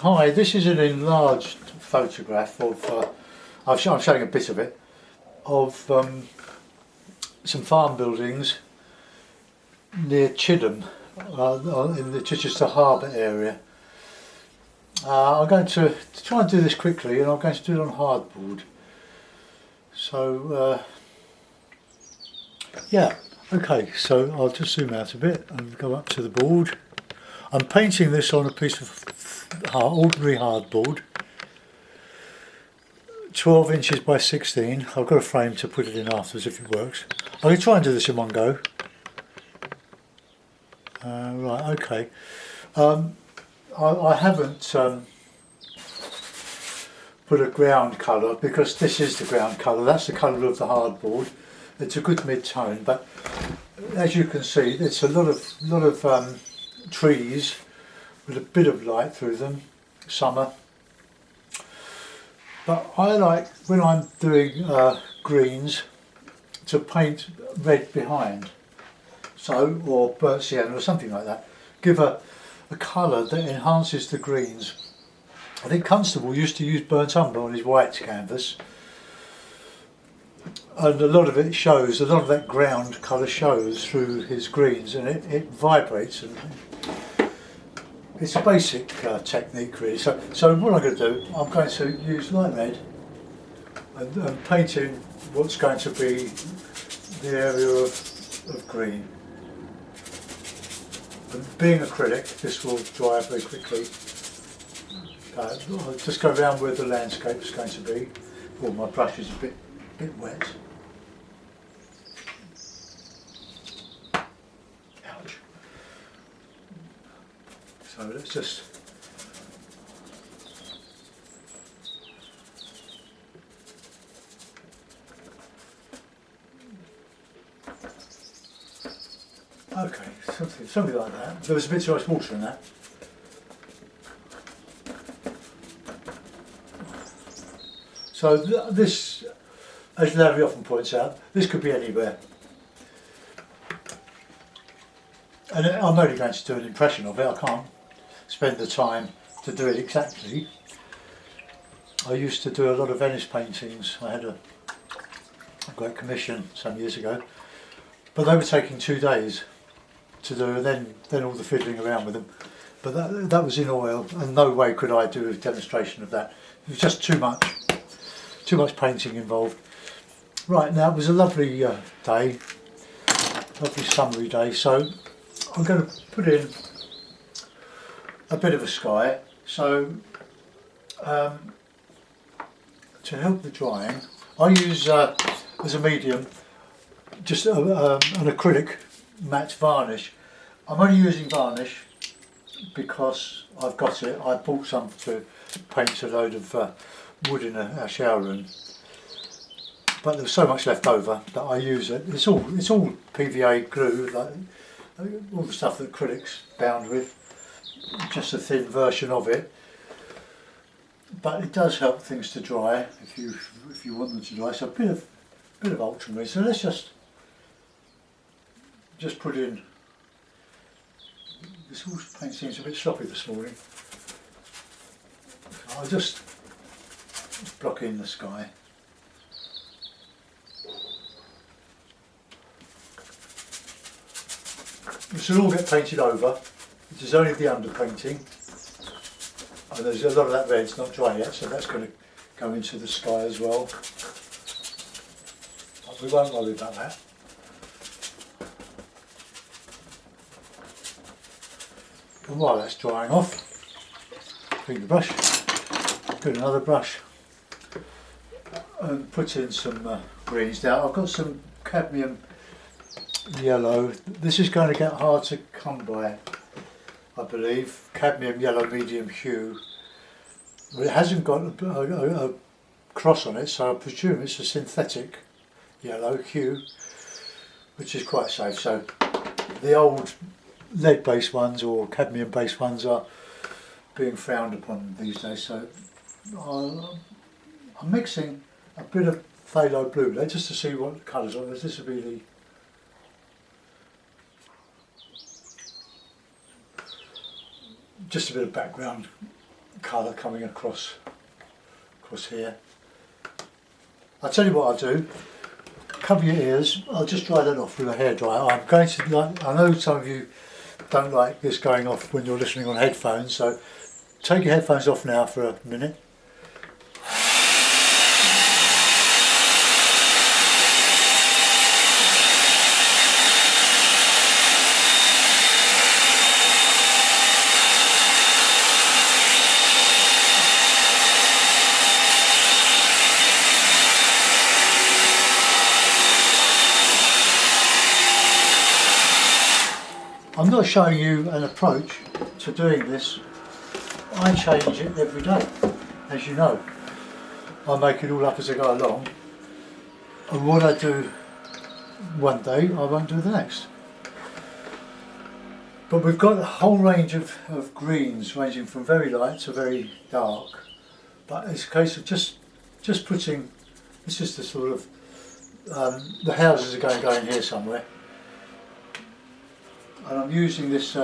Hi, this is an enlarged photograph of, I'm showing a bit of it, of some farm buildings near Chidham, in the Chichester Harbour area. I'm going to try and do this quickly, and I'm going to do it on hardboard. So, yeah, okay, so I'll just zoom out a bit and go up to the board. I'm painting this on a piece of ordinary hardboard, 12 inches by 16. I've got a frame to put it in afterwards if it works. I'm going to try and do this in one go. Right, okay. I haven't put a ground colour because this is the ground colour. That's the colour of the hardboard. It's a good mid-tone, but as you can see, it's a lot of trees with a bit of light through them, summer. But I like, when I'm doing greens, to paint red behind, so, or burnt sienna or something like that. Give a colour that enhances the greens. I think Constable used to use burnt umber on his white canvas, and a lot of it shows, a lot of that ground colour shows through his greens, and it vibrates, and it's a basic technique really. So what I'm going to do, I'm going to use light red and paint in what's going to be the area of green. And being acrylic, this will dry very quickly. I'll just go around where the landscape is going to be. Oh, my brush is a bit wet. Ouch. So let's just okay, something like that. There was a bit too much water in that. So this, as Larry often points out, this could be anywhere. And I'm only going to do an impression of it. I can't spend the time to do it exactly. I used to do a lot of Venice paintings. I had a great commission some years ago, but they were taking 2 days to do, and then all the fiddling around with them. But that was in oil, and no way could I do a demonstration of that. It was just too much painting involved. Right, now it was a lovely day, lovely summery day, so I'm going to put in a bit of a sky. So to help the drying, I use as a medium just an acrylic matte varnish. I'm only using varnish because I've got it. I bought some to paint a load of wood in our shower room, but there's so much left over that I use it. It's all PVA glue, like all the stuff that acrylic's bound with, just a thin version of it. But it does help things to dry if you want them to dry. So a bit of ultramarine. So let's just put in. This whole paint seems a bit sloppy this morning. So I'll just block in the sky. This will all get painted over. This is only the underpainting. And there's a lot of that red's not dry yet, so that's going to go into the sky as well. But we won't worry about that. And while that's drying off, clean the brush, get another brush, and put in some greens. Now I've got some cadmium yellow. This is going to get hard to come by, I believe. Cadmium yellow medium hue. But it hasn't got a cross on it, so I presume it's a synthetic yellow hue, which is quite safe. So the old lead-based ones or cadmium-based ones are being frowned upon these days. So I'm mixing a bit of phthalo blue there just to see what colours on this. This will be the just a bit of background colour coming across here. I'll tell you what I'll do. Cover your ears. I'll just dry that off with a hairdryer. I'm going to I know some of you don't like this going off when you're listening on headphones, so take your headphones off now for a minute. I'm not showing you an approach to doing this. I change it every day, as you know. I make it all up as I go along. And what I do one day, I won't do the next. But we've got a whole range of greens, ranging from very light to very dark. But it's a case of just putting, this is the sort of, the houses are going here somewhere. And I'm using this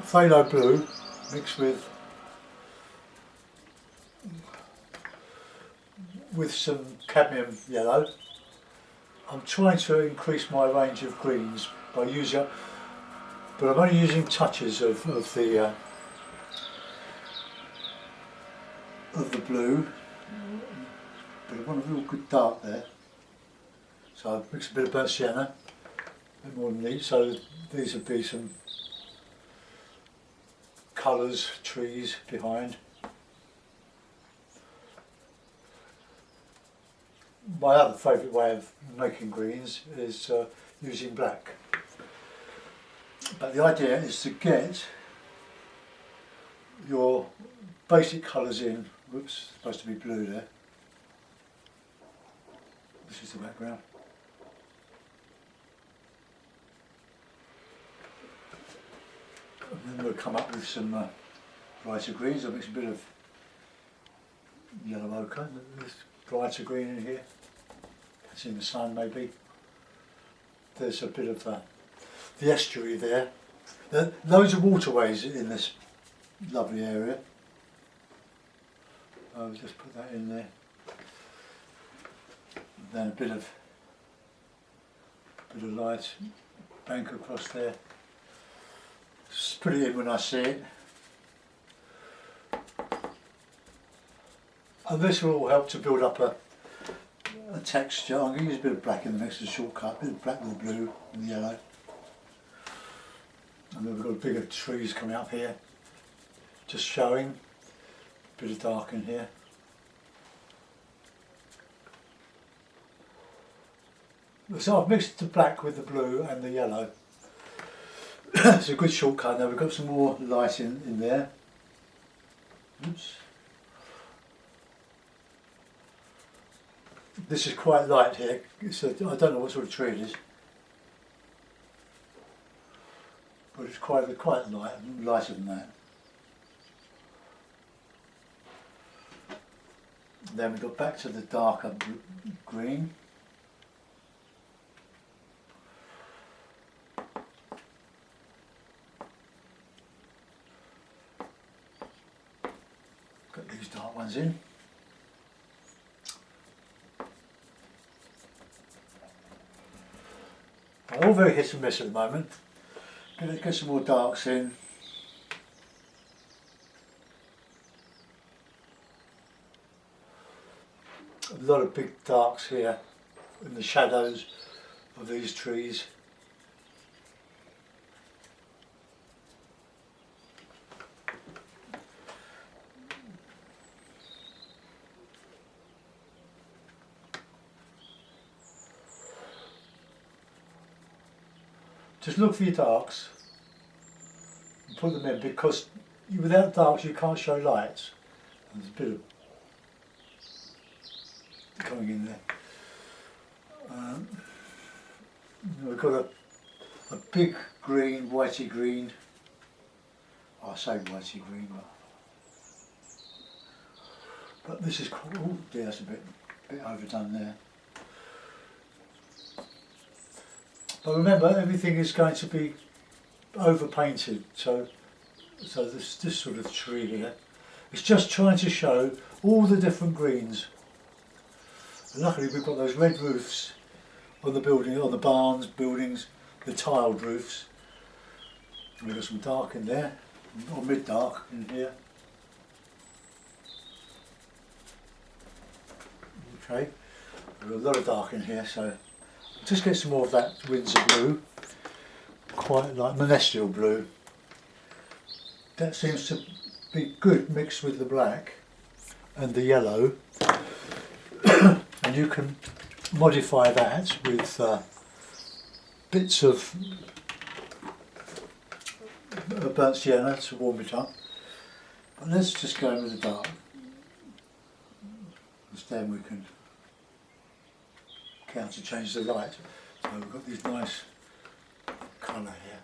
phthalo blue mixed with some cadmium yellow. I'm trying to increase my range of greens by using, but I'm only using touches of the blue. But I want a real good dark there. So I've mixed a bit of burnt sienna, a bit more than these, so these would be some colours, trees behind. My other favourite way of making greens is using black. But the idea is to get your basic colours in. Whoops, supposed to be blue there. This is the background. And then we'll come up with some brighter greens. I'll mix a bit of yellow ochre, there's brighter green in here. It's in the sun maybe. There's a bit of the estuary there. There are loads of waterways in this lovely area. I'll just put that in there. And then a bit of light bank across there. Just put it in when I see it. And this will all help to build up a texture. I'm going to use a bit of black in the mix as a shortcut, a bit of black with the blue and the yellow. And then we've got bigger trees coming up here, just showing a bit of dark in here. So I've mixed the black with the blue and the yellow. It's a good shortcut. Now we've got some more light in there. Oops. This is quite light here. I don't know what sort of tree it is, but it's quite light, lighter than that. And then we got back to the darker green. Got these dark ones in. All very hit and miss at the moment. Gonna get some more darks in. A lot of big darks here in the shadows of these trees. Just look for your darks and put them in, because without darks you can't show lights. And there's a bit of coming in there. We've got a big green, whitey green. Oh, I say whitey green, but this is cool. Oh dear, that's a bit overdone there. But remember, everything is going to be over painted, so So this sort of tree here, it's just trying to show all the different greens. And luckily we've got those red roofs on the building, on the barns, buildings, the tiled roofs. And we've got some dark in there, or mid-dark in here. Okay, we've got a lot of dark in here, so just get some more of that Windsor blue, quite like Monestiel blue. That seems to be good mixed with the black and the yellow, and you can modify that with bits of burnt sienna to warm it up. But let's just go with the dark, because then we can counter change the light. So we've got this nice colour here,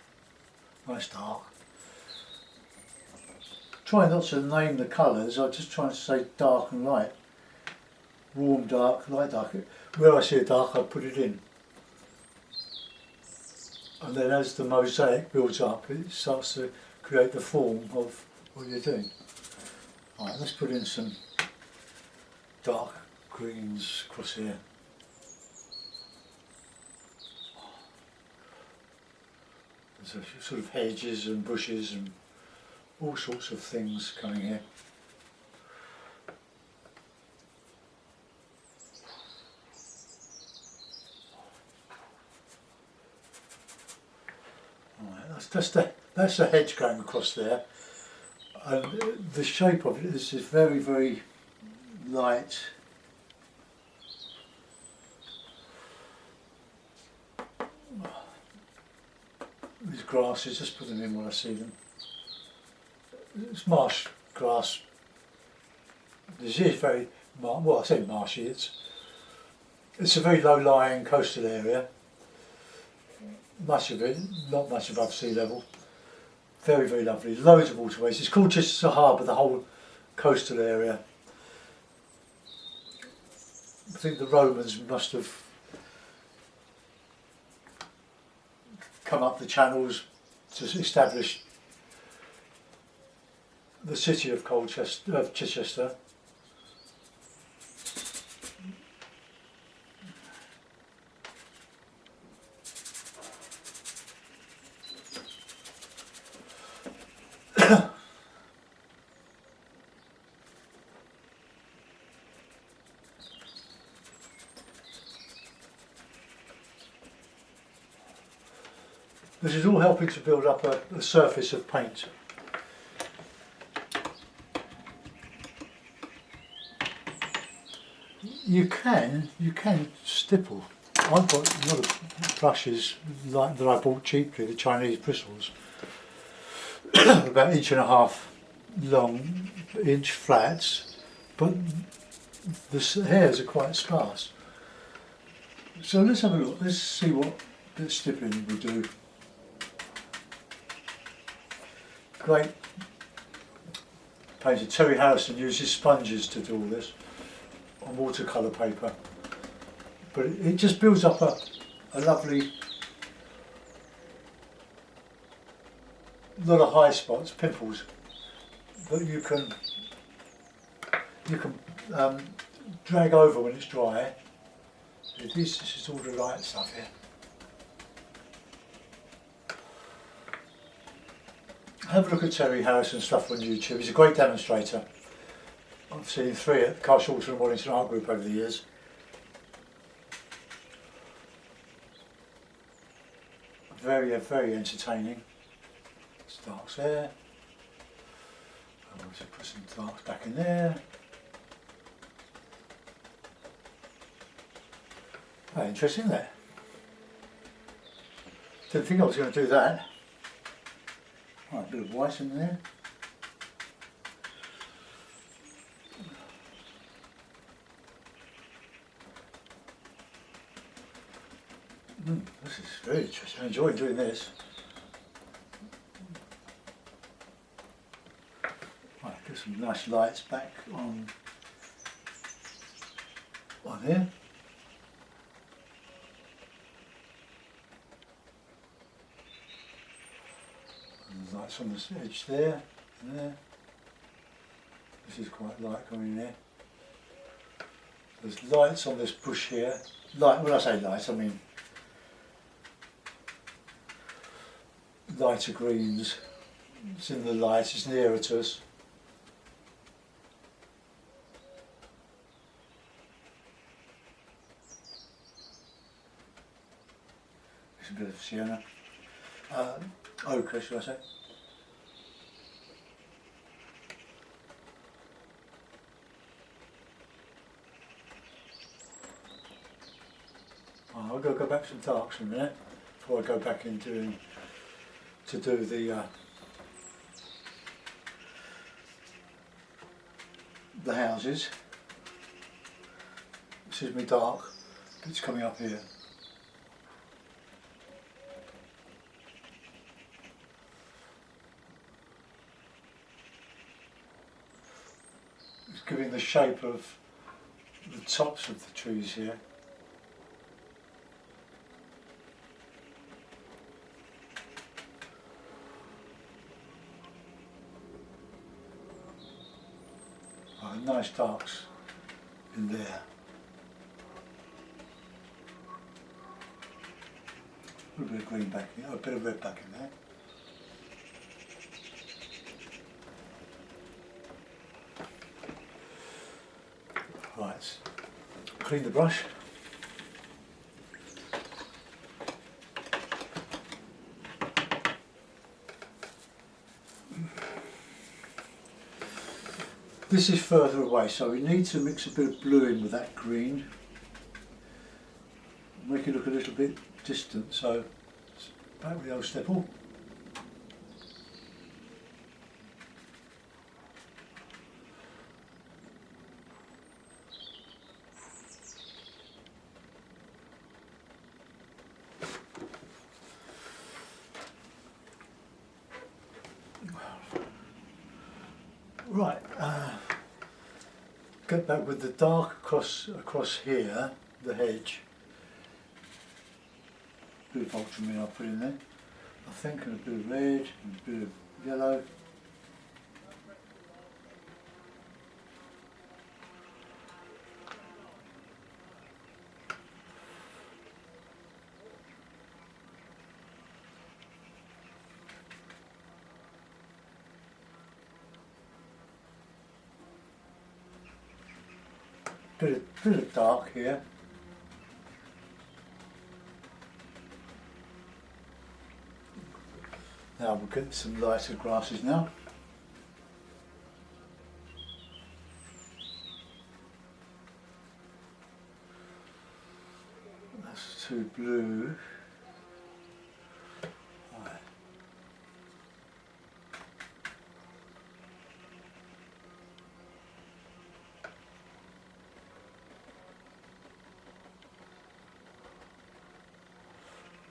nice dark. Try not to name the colours, I'm just trying to say dark and light. Warm dark, light dark. Where I see a dark I put it in. And then as the mosaic builds up it starts to create the form of what you're doing. Right, let's put in some dark greens across here. There's a sort of hedges and bushes and all sorts of things coming here. Right, that's the hedge going across there, and the shape of it is very, very light. These grasses, just put them in when I see them. It's marsh grass. This is very, well I say marshy, it's a very low-lying coastal area. Much of it, not much above sea level. Very, very lovely. Loads of waterways. It's called Chichester Harbour, the whole coastal area. I think the Romans must have come up the channels to establish the city of Chichester. This is all helping to build up a surface of paint. You can stipple. I've got a lot of brushes like that I bought cheaply, the Chinese bristles, about 1.5 inch long, inch flats, but the hairs are quite sparse. So let's have a look. Let's see what bit of stippling we do. Great painter Terry Harrison uses sponges to do all this on watercolour paper, but it just builds up a lovely lot of high spots, pimples that you can drag over when it's dry. This is all the light stuff here. Have a look at Terry Harrison's stuff on YouTube. He's a great demonstrator. I've seen 3 at Castle and Wallington Art Group over the years. Very, very entertaining. Darks there. I'm going to put some darks back in there. Oh, interesting there. Didn't think I was going to do that. Right, a bit of white in there. This is very interesting. I enjoy doing this. Right, get some nice lights back on here. And the lights darks on the edge there and there. This is quite light coming in there. There's lights on this bush here. Light, when I say light, I mean lighter greens. It's in the light, it's nearer to us. It's a bit of sienna. Ochre, should I say. I'll go back to the darks in a minute before I go back in to do the houses. This is my dark, it's coming up here. It's giving the shape of the tops of the trees here. Nice darks in there. A little bit of green back in, a bit of red back in there. Right, clean the brush. This is further away, so we need to mix a bit of blue in with that green. Make it look a little bit distant, so back with the old stipple. Right, get back with the dark across here, the hedge. A bit of ultramarine I'll put in there, I think, and a bit of red and a bit of yellow. Bit of dark here. Now we'll get some lighter grasses now. That's too blue. Right.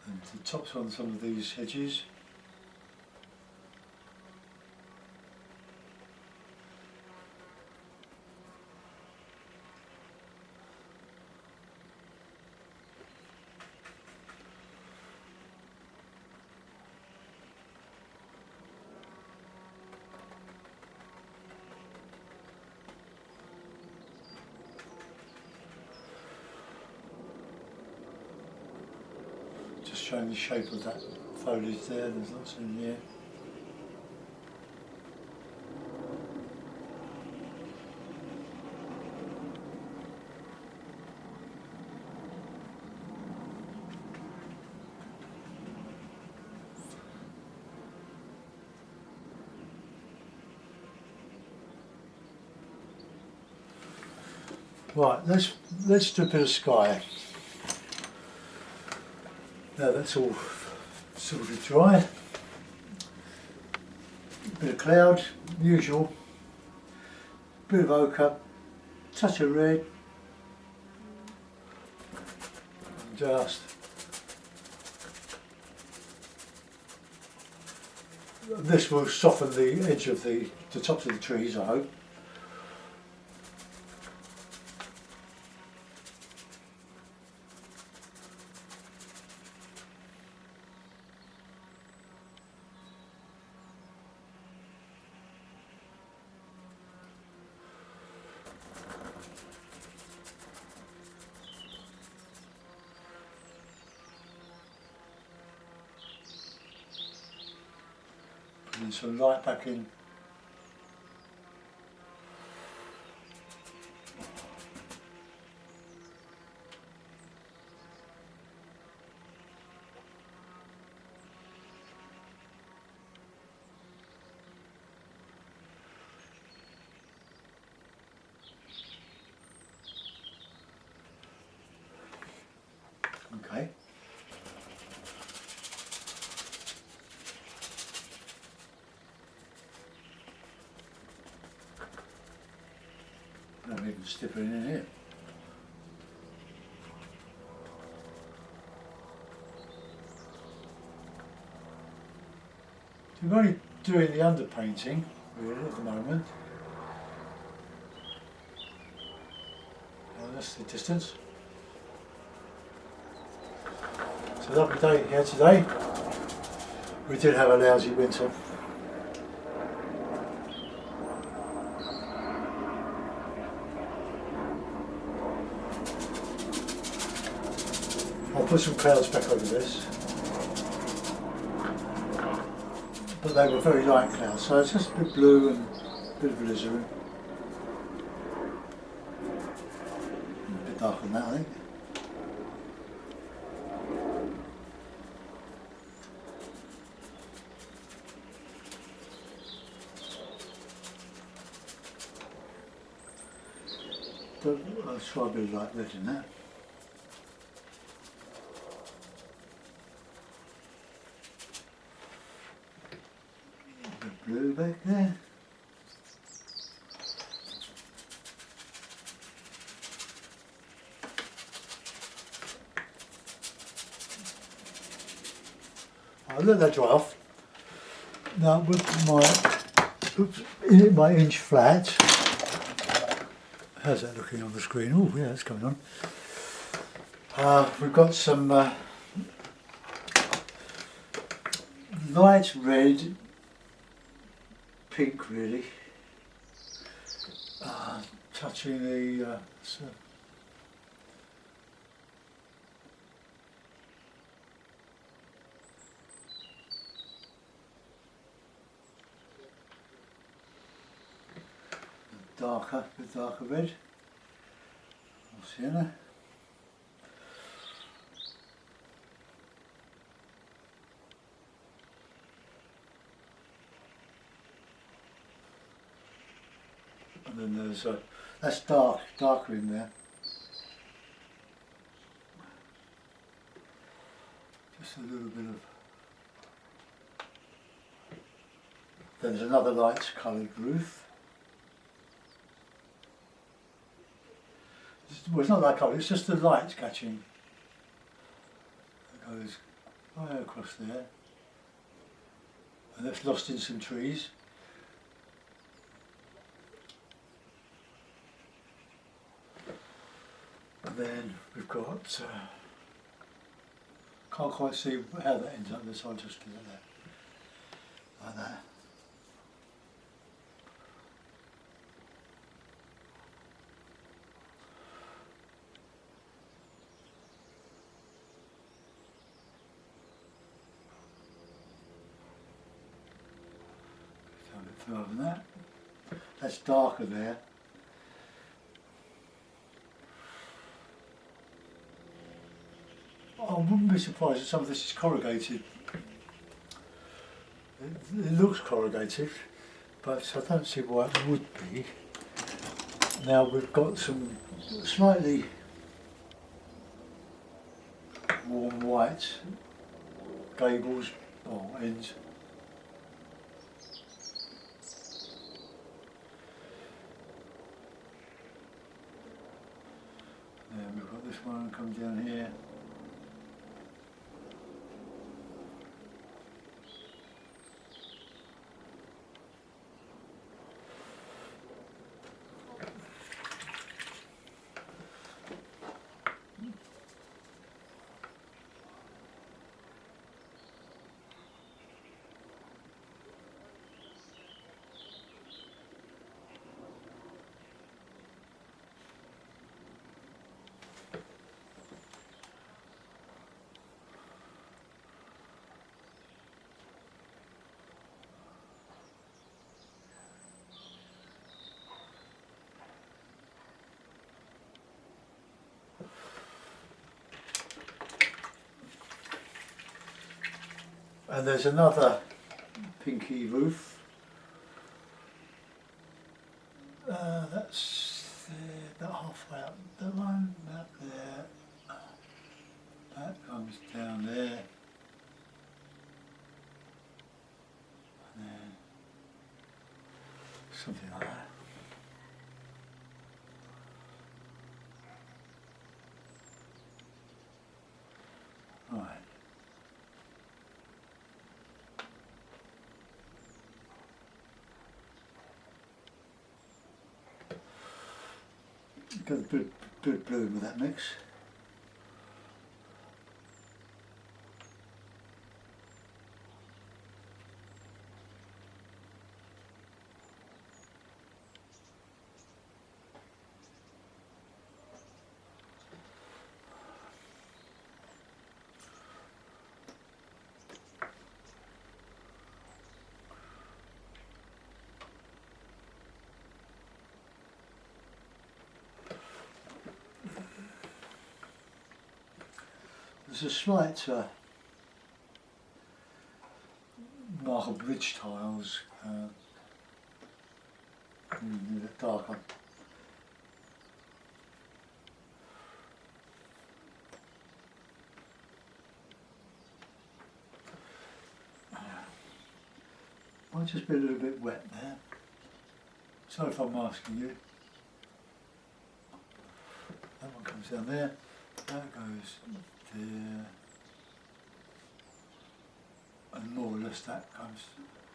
And the tops on some of these hedges. Just showing the shape of that foliage there, there's lots in here. Right, let's do a bit of sky. Now that's all sort of dry. A bit of cloud, usual. Bit of ochre, touch of red. And just this will soften the edge of the tops of the trees, I hope. and some light back in. Okay. I'm even stippling in here. So we're only doing the underpainting really at the moment. That's the distance. It's a lovely day here today. We did have a lousy winter. I'll put some clouds back over this. But they were very light clouds, so it's just a bit blue and a bit of alizarin. A bit darker than that, I think. But I'll try a bit of light red in that. A bit of blue back there. I'll let that dry off. Now with my inch flat. How's that looking on the screen? Oh yeah, that's going on. We've got some light red, pink really, touching the bit darker red, or sienna. And then there's that's darker in there. Just a little bit of. Then there's another light coloured roof. Well, it's not that colour, it's just the light catching. It goes right across there. And that's lost in some trees. And then we've got, can't quite see how that ends up, so I'll just do it there. Like that. Further than that. That's darker there. I wouldn't be surprised if some of this is corrugated. It looks corrugated, but I don't see why it would be. Now we've got some slightly warm white gables or ends. And we've got this one come down here. And there's another pinky roof. That's there, about halfway up the one, about there. That comes down there. And then something like that. Right. Got a bit blue with that mix. There's a slight mark of ridge tiles, a bit darker. Might just be a little bit wet there. Sorry if I'm asking you. That one comes down there. That goes there. And more or less that goes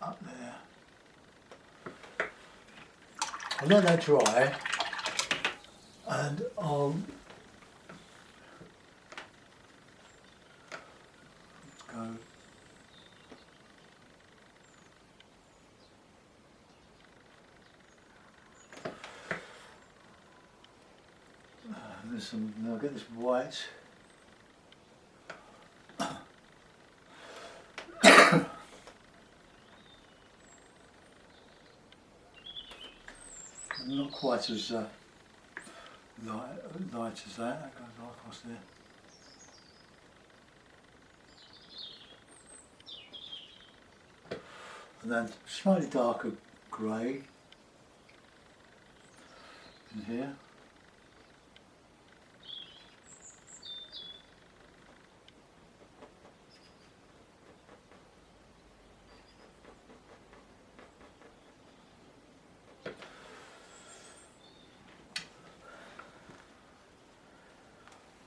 up there. I'll let that dry and I'll go. There's some, now I'll get this white. Not quite as light as that. That goes right across there. And then slightly darker grey in here.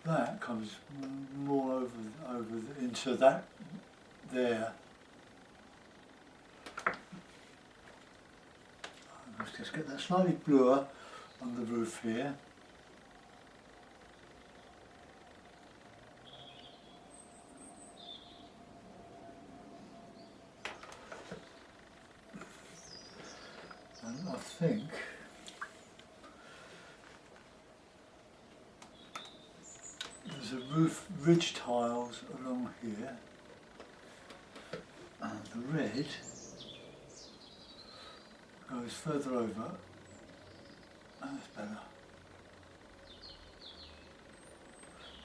That comes more over into that there. Let's just get that slightly bluer on the roof here. And I think there's a roof ridge tiles along here, and the red goes further over. That's better.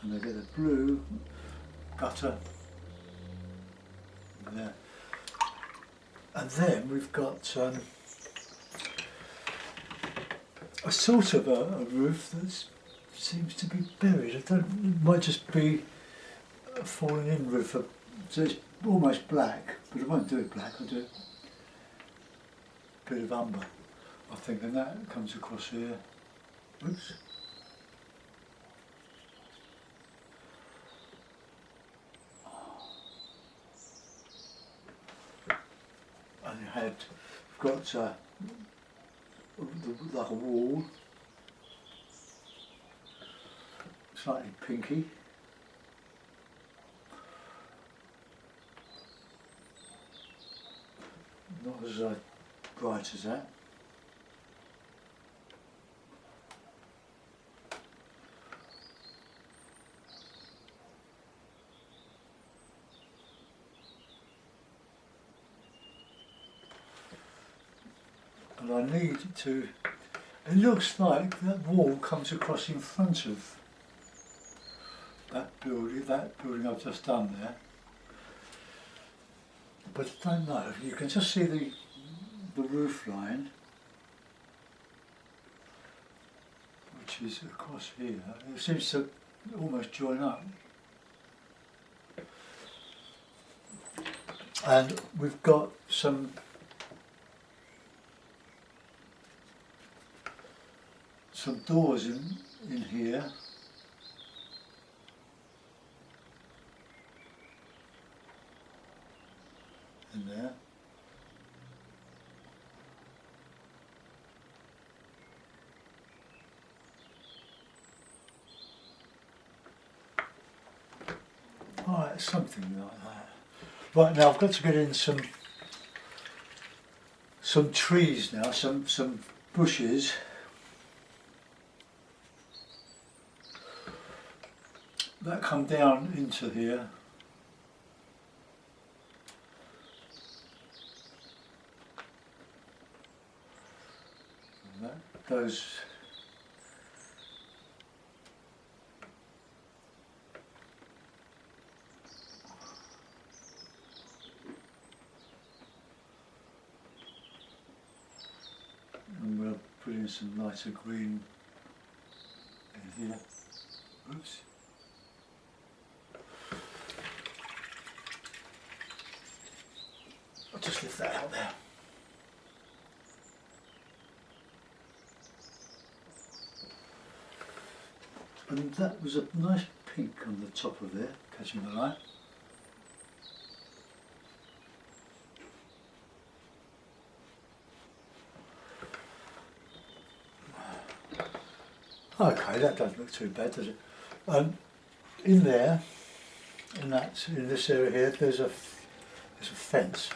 And they get the blue gutter there. And then we've got a sort of a roof that seems to be buried. It might just be a falling in roof. So it's almost black, but I won't do it black, I'll do it a bit of umber, I think, and that comes across here. Oops. And you had, got like a wall, slightly pinky. Not as bright as that. And I need to, it looks like that wall comes across in front of that building I've just done there. but I don't know. You can just see the roof line, which is across here. It seems to almost join up. And we've got some doors in here. In there. Right, something like that. Right, now I've got to get in some trees now, some bushes. That come down into here. And that goes and we'll put in some lighter green in here. Oops. I'll just lift that out there. And that was a nice pink on the top of there, catching the light. Okay, that doesn't look too bad, does it? In there, in this area here, there's a fence,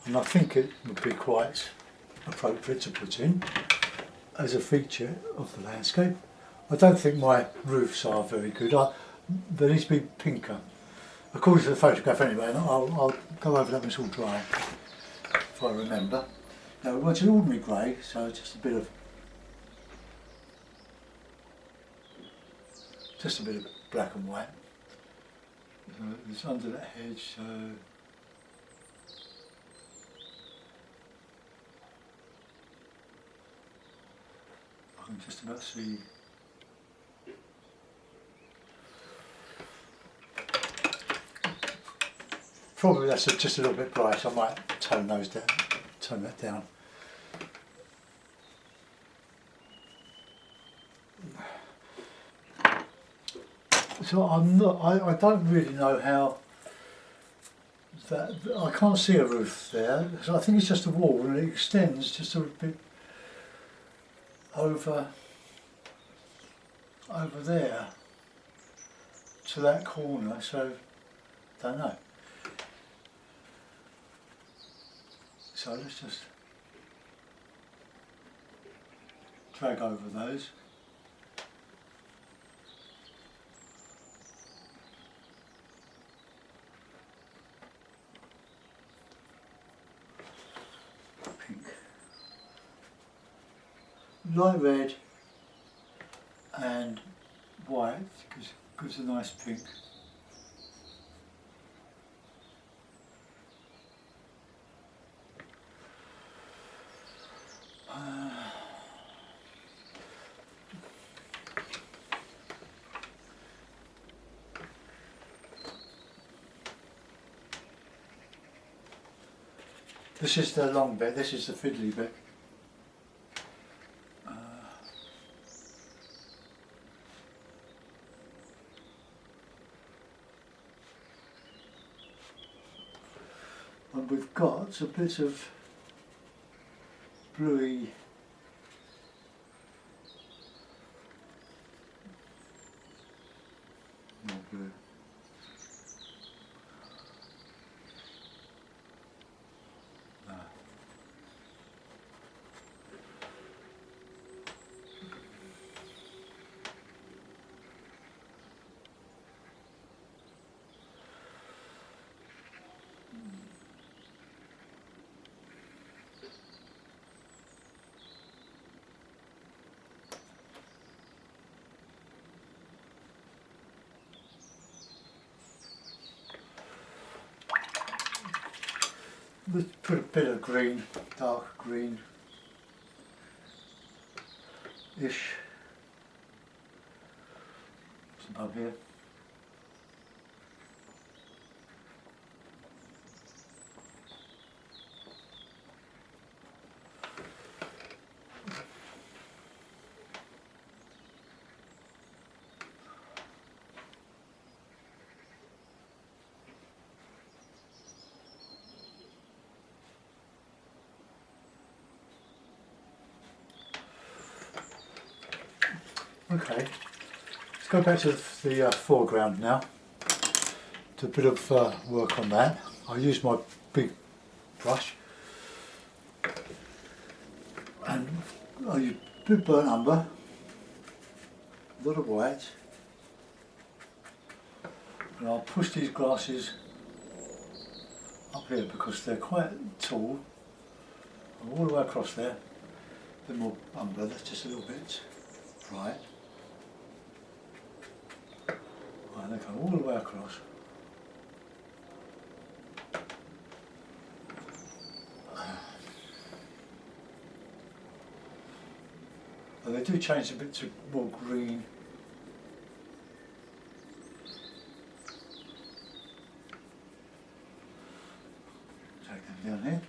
and I think it would be quite appropriate to put in as a feature of the landscape. I don't think my roofs are very good. They need to be pinker, according to the photograph anyway, and I'll go over that when it's all dry, if I remember. Now we want an ordinary grey, so just a bit of black and white. So it's under that hedge, so I can just about see. Probably that's just a little bit bright. I might tone that down. So I don't really know how that, I can't see a roof there. So I think it's just a wall and it extends just a bit over there to that corner, so don't know. So let's just drag over those. Pink. Light red and white gives a nice pink. This is the long bit, this is the fiddly bit. And we've got a bit of bluey blue. let's put a bit of green, dark green-ish. Some up here. Okay, let's go back to the foreground now. Do a bit of work on that. I'll use my big brush and I'll use a bit of burnt umber, a lot of white, and I'll push these glasses up here because they're quite tall, and all the way across there. A bit more umber, that's just a little bit bright. Right, they go all the way across. And they do change a bit to more green. Take them down here.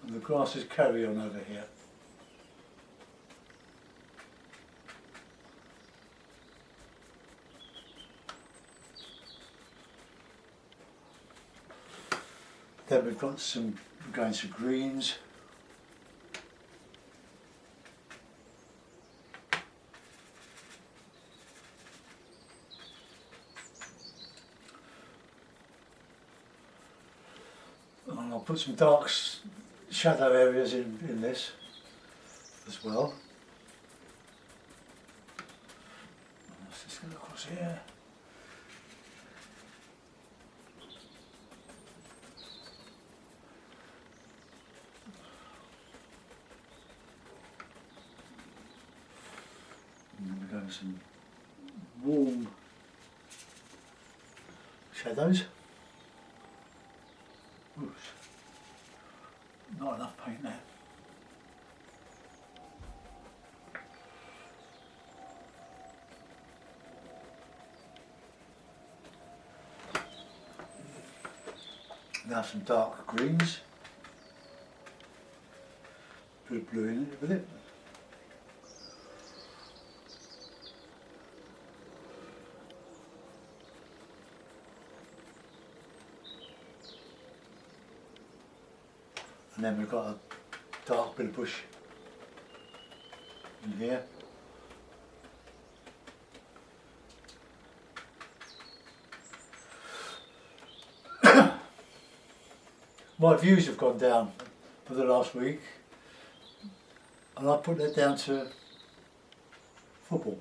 And the grasses carry on over here. Then we've got some, going to greens. And I'll put some darks, shadow areas in this as well. Let's just go across here. And then we're going some warm shadows. Oops. Not enough paint there. Now some dark greens. Put a blue in it with it. And then we've got a dark bit of bush in here. My views have gone down for the last week, and I put that down to football.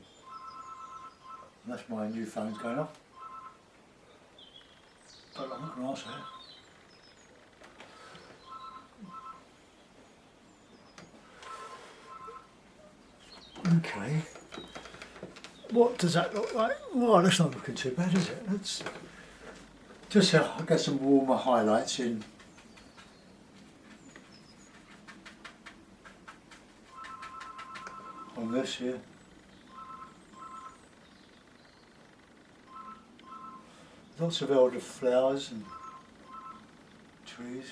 And that's my new phone's going off. But I'm not going to answer it. Okay, what does that look like? Well, that's not looking too bad, is it? Let's just get some warmer highlights in. On this here. Lots of elder flowers and trees.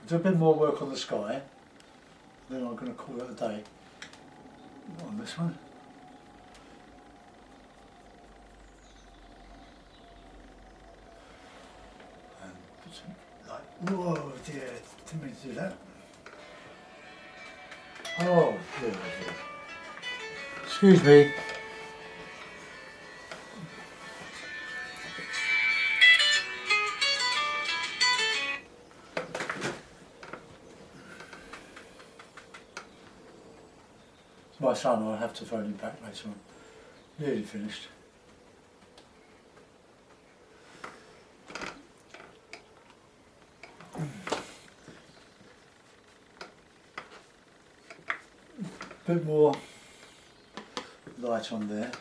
Do a bit more work on the sky, then I'm going to call it a day on this one. And put some light. Whoa dear, didn't mean to do that. Oh dear. Excuse me. son, I'll have to phone him back later on. Nearly finished. Bit more light on there.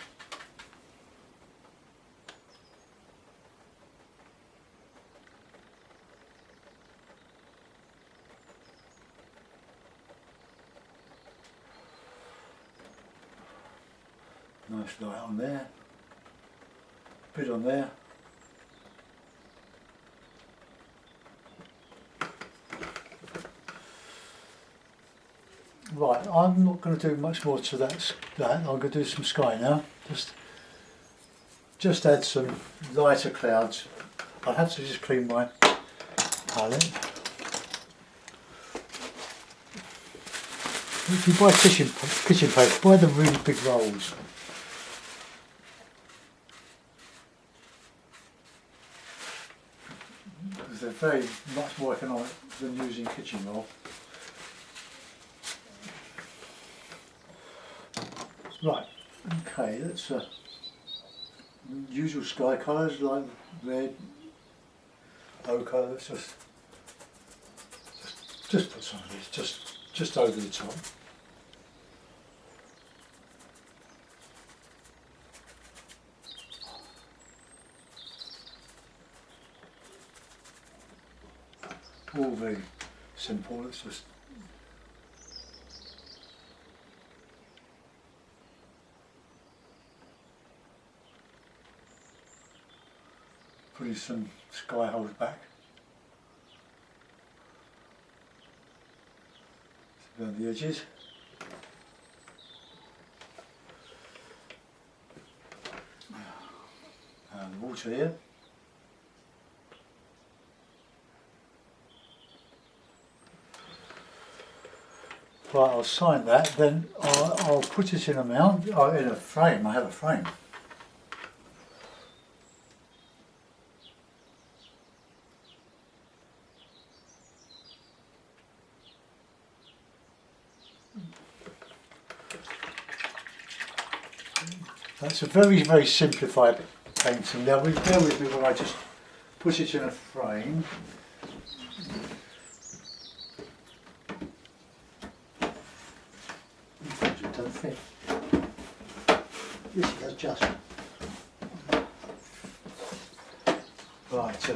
Nice light on there. Bit on there. Right, I'm not going to do much more to that. I'm going to do some sky now. Just add some lighter clouds. I have to just clean my palette. If you buy kitchen paper, buy the really big rolls. Because they're very much more economic than using kitchen roll. Right, okay, that's usual sky colours like red, ochre. Let's just put some of these just over the top. All very simple. Let's just putting some sky holes back. Around the edges. And the water here. Right, I'll sign that, then I'll put it in a mount, in a frame. I have a frame. That's a very, very simplified painting. Now, bear with me when I just put it in a frame. It doesn't fit. Yes, it does just. Right.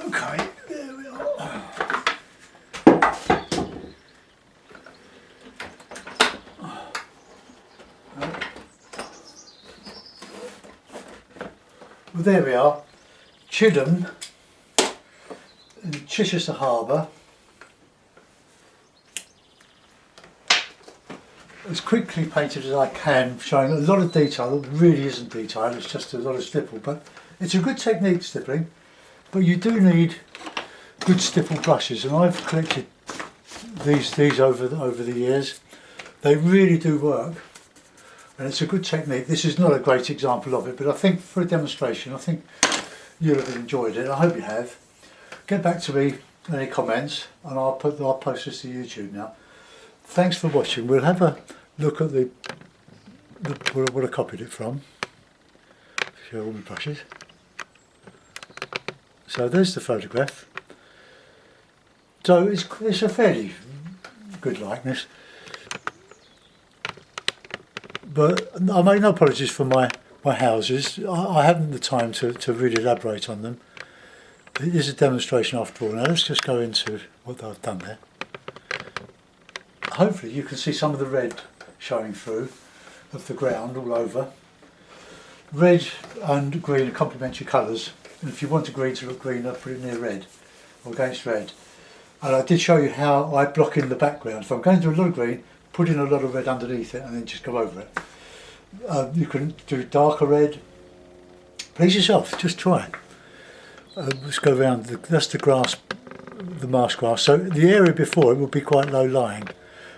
Okay, there we are. Well, there we are, Chidham in Chichester Harbour. As quickly painted as I can, showing a lot of detail. It really isn't detail, it's just a lot of stipple, but it's a good technique, stippling, but you do need good stipple brushes, and I've collected these over the years. They really do work. And it's a good technique. This is not a great example of it, but I think for a demonstration, I think you'll have enjoyed it. I hope you have. Get back to me, any comments, and I'll post this to YouTube now. Thanks for watching. We'll have a look at what I copied it from. Show all my brushes. So there's the photograph. So it's a fairly good likeness. But I make no apologies for my houses. I haven't the time to really elaborate on them. It is a demonstration after all. Now let's just go into what I've done there. Hopefully you can see some of the red showing through of the ground all over. Red and green are complementary colours, and if you want the green to look greener, put it near red or against red. And I did show you how I block in the background. So I'm going to do a lot of green, put in a lot of red underneath it, and then just go over it. You can do darker red. Please yourself, just try it. Let's go around. That's the grass, the marsh grass. So the area before it would be quite low lying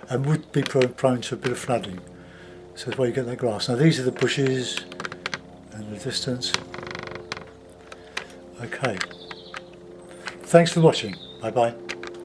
and would be prone to a bit of flooding. So that's why you get that grass. Now these are the bushes and the distance. Okay. Thanks for watching. Bye bye.